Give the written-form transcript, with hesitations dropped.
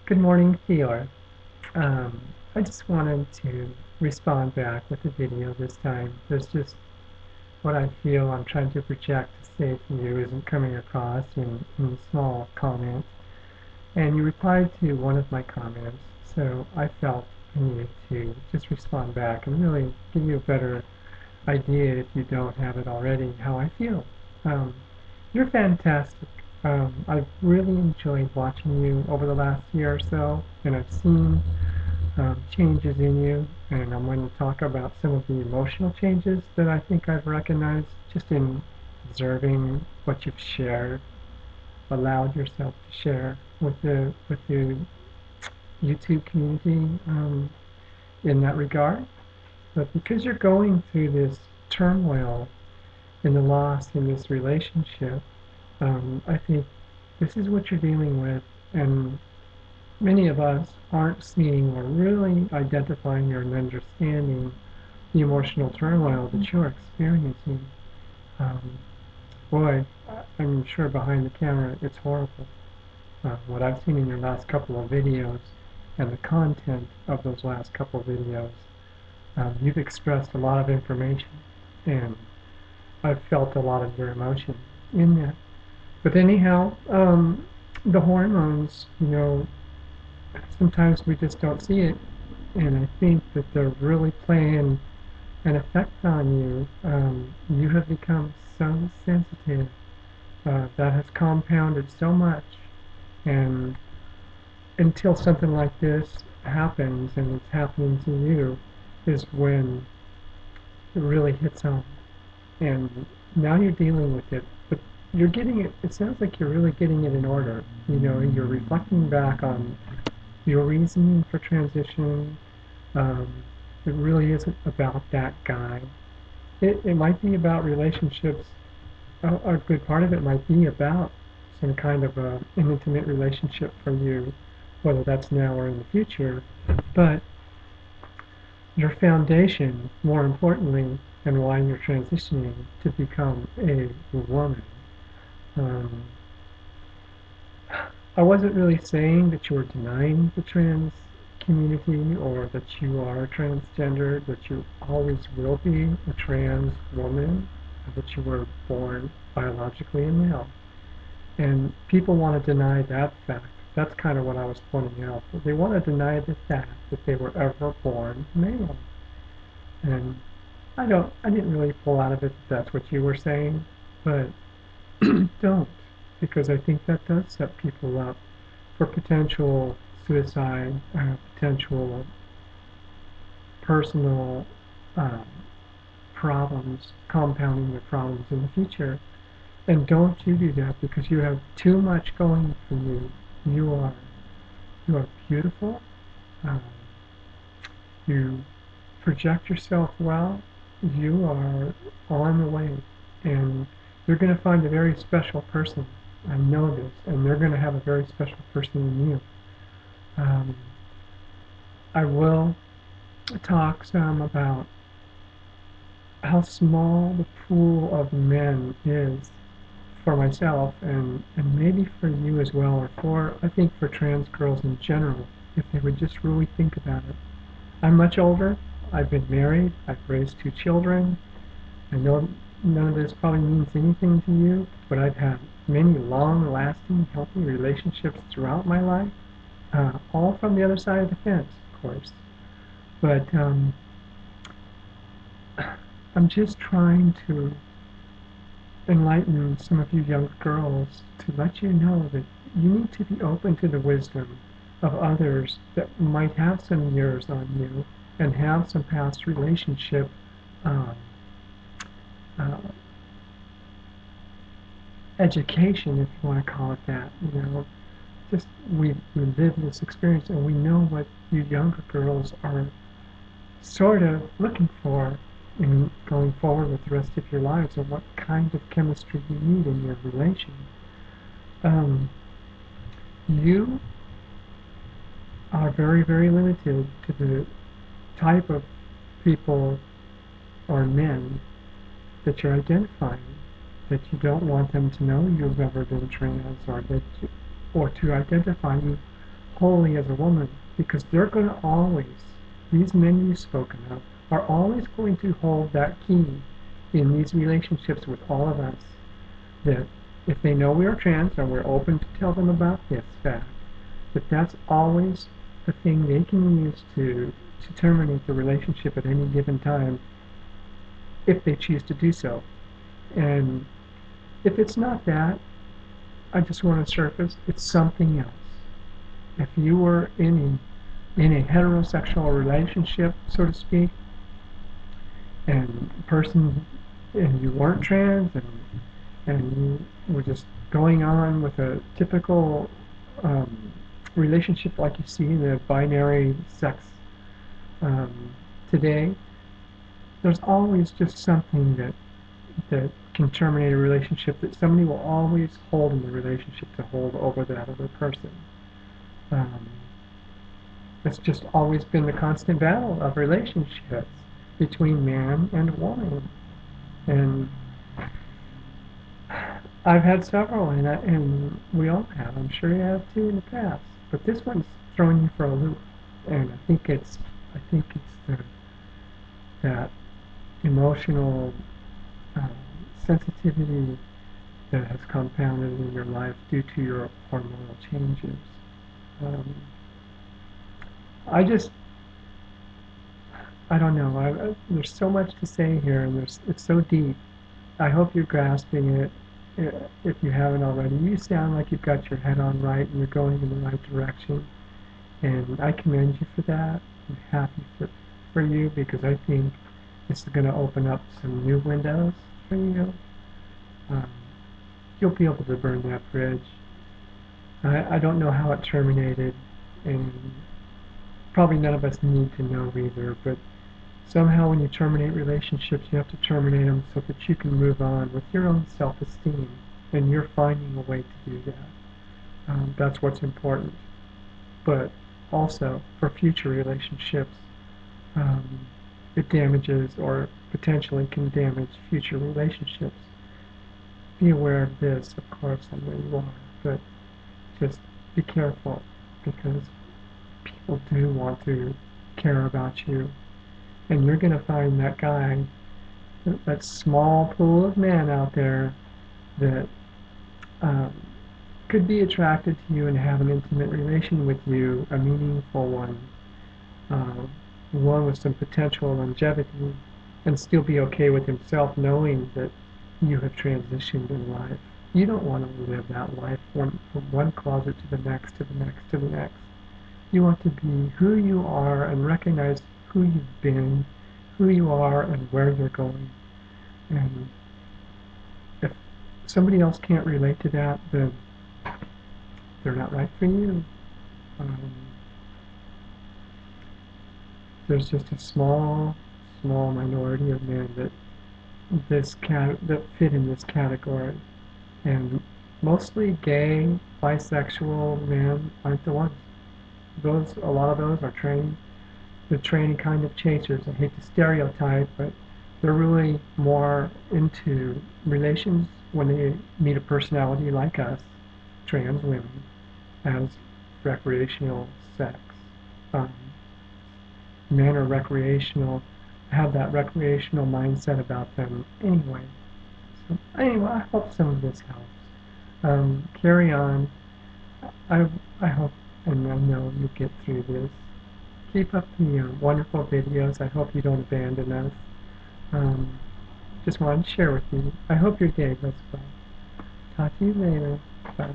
Good morning, Theor. I just wanted to respond back with a video this time. There's just what I feel I'm trying to project to say to you isn't coming across in small comments. And you replied to one of my comments, so I felt I needed to just respond back and really give you a better idea, if you don't have it already, how I feel. Um, you're fantastic. I've really enjoyed watching you over the last year or so, and I've seen changes in you, and I'm going to talk about some of the emotional changes that I think I've recognized just in observing what you've shared, allowed yourself to share with the YouTube community in that regard. But because you're going through this turmoil in the loss in this relationship, I think this is what you're dealing with, and many of us aren't seeing or really identifying or understanding the emotional turmoil that you're experiencing. Um, Boy, I'm sure behind the camera it's horrible. What I've seen in your last couple of videos and the content of those last couple of videos, you've expressed a lot of information, and I've felt a lot of your emotion in that. But anyhow, the hormones, sometimes we just don't see it, and I think that they're really playing an effect on you. You have become so sensitive. That has compounded so much, and until something like this happens, and it's happening to you, is when it really hits home. And now you're dealing with it, but you're getting it. It sounds like you're really getting it in order. You're reflecting back on your reasoning for transition. Um, it really isn't about that guy. It might be about relationships. A good part of it might be about some kind of an intimate relationship for you, whether that's now or in the future. But your foundation, more importantly, and why you're transitioning to become a woman. Um, I wasn't really saying that you were denying the trans community or that you are transgender, that you always will be a trans woman, that you were born biologically a male. And people want to deny that fact. That's kind of what I was pointing out. They want to deny the fact that they were ever born male. And I didn't really pull out of it that that's what you were saying, but don't, because I think that does set people up for potential suicide, potential personal um, problems, compounding their problems in the future. And don't you do that, because you have too much going for you. You are you are beautiful. Um, you project yourself well. You are on the way, and you're going to find a very special person. I know this, and they're going to have a very special person in you. Um, I will talk some about how small the pool of men is for myself, and maybe for you as well, or I think for trans girls in general, if they would just really think about it. I'm much older. I've been married. I've raised two children. I know none of this probably means anything to you, but I've had many long-lasting, healthy relationships throughout my life, all from the other side of the fence, of course. But I'm just trying to enlighten some of you younger girls to let you know that you need to be open to the wisdom of others that might have some years on you and have some past relationship um, uh, education, if you want to call it that. Just we live this experience, and we know what you younger girls are sort of looking for in going forward with the rest of your lives, and what kind of chemistry you need in your relation. Um, you are very, very limited to the type of people or men that you're identifying, that you don't want them to know you've ever been trans, or to identify you wholly as a woman, because they're going to always, these men you've spoken of, are always going to hold that key in these relationships with all of us, that if they know we are trans and we're open to tell them about this fact, that's always the thing they can use to terminate the relationship at any given time if they choose to do so. And if it's not that, I just want to surface, it's something else. If you were in a heterosexual relationship, so to speak, and you weren't trans, and you were just going on with a typical relationship like you see in the binary sex today, there's always just something that can terminate a relationship, that somebody will always hold in the relationship to hold over that other person. It's just always been the constant battle of relationships between man and woman. And I've had several, and we all have. I'm sure you have too in the past. But this one's throwing you for a loop, and I think it's that emotional sensitivity that has compounded in your life due to your hormonal changes. Um, I just, I don't know. There's so much to say here, and it's so deep. I hope you're grasping it. If you haven't already, you sound like you've got your head on right and you're going in the right direction. And I commend you for that. I'm happy for you, because I think this is going to open up some new windows for you. You'll be able to burn that bridge. I don't know how it terminated, and probably none of us need to know either, but somehow when you terminate relationships, you have to terminate them so that you can move on with your own self-esteem, and you're finding a way to do that. That's what's important. But also, for future relationships, it damages or potentially can damage future relationships. Be aware of this, of course, and where you are, but just be careful, because people do want to care about you, and you're going to find that guy, that small pool of men out there that could be attracted to you and have an intimate relation with you, a meaningful one, one with some potential longevity, and still be okay with himself knowing that you have transitioned in life. You don't want to live that life from one closet to the next, to the next, to the next. You want to be who you are and recognize who you've been, who you are, and where you're going. And if somebody else can't relate to that, then they're not right for you. There's just a small minority of men that fit in this category, and mostly gay, bisexual men aren't the ones. A lot of those are the training kind of chasers. I hate to stereotype, but they're really more into relations when they meet a personality like us, trans women, as recreational sex. Men are recreational, have that recreational mindset about them anyway. So anyway, I hope some of this helps. Carry on. I hope and I know you get through this. Keep up the wonderful videos. I hope you don't abandon us. Just wanted to share with you. I hope your day goes well. Talk to you later. Bye.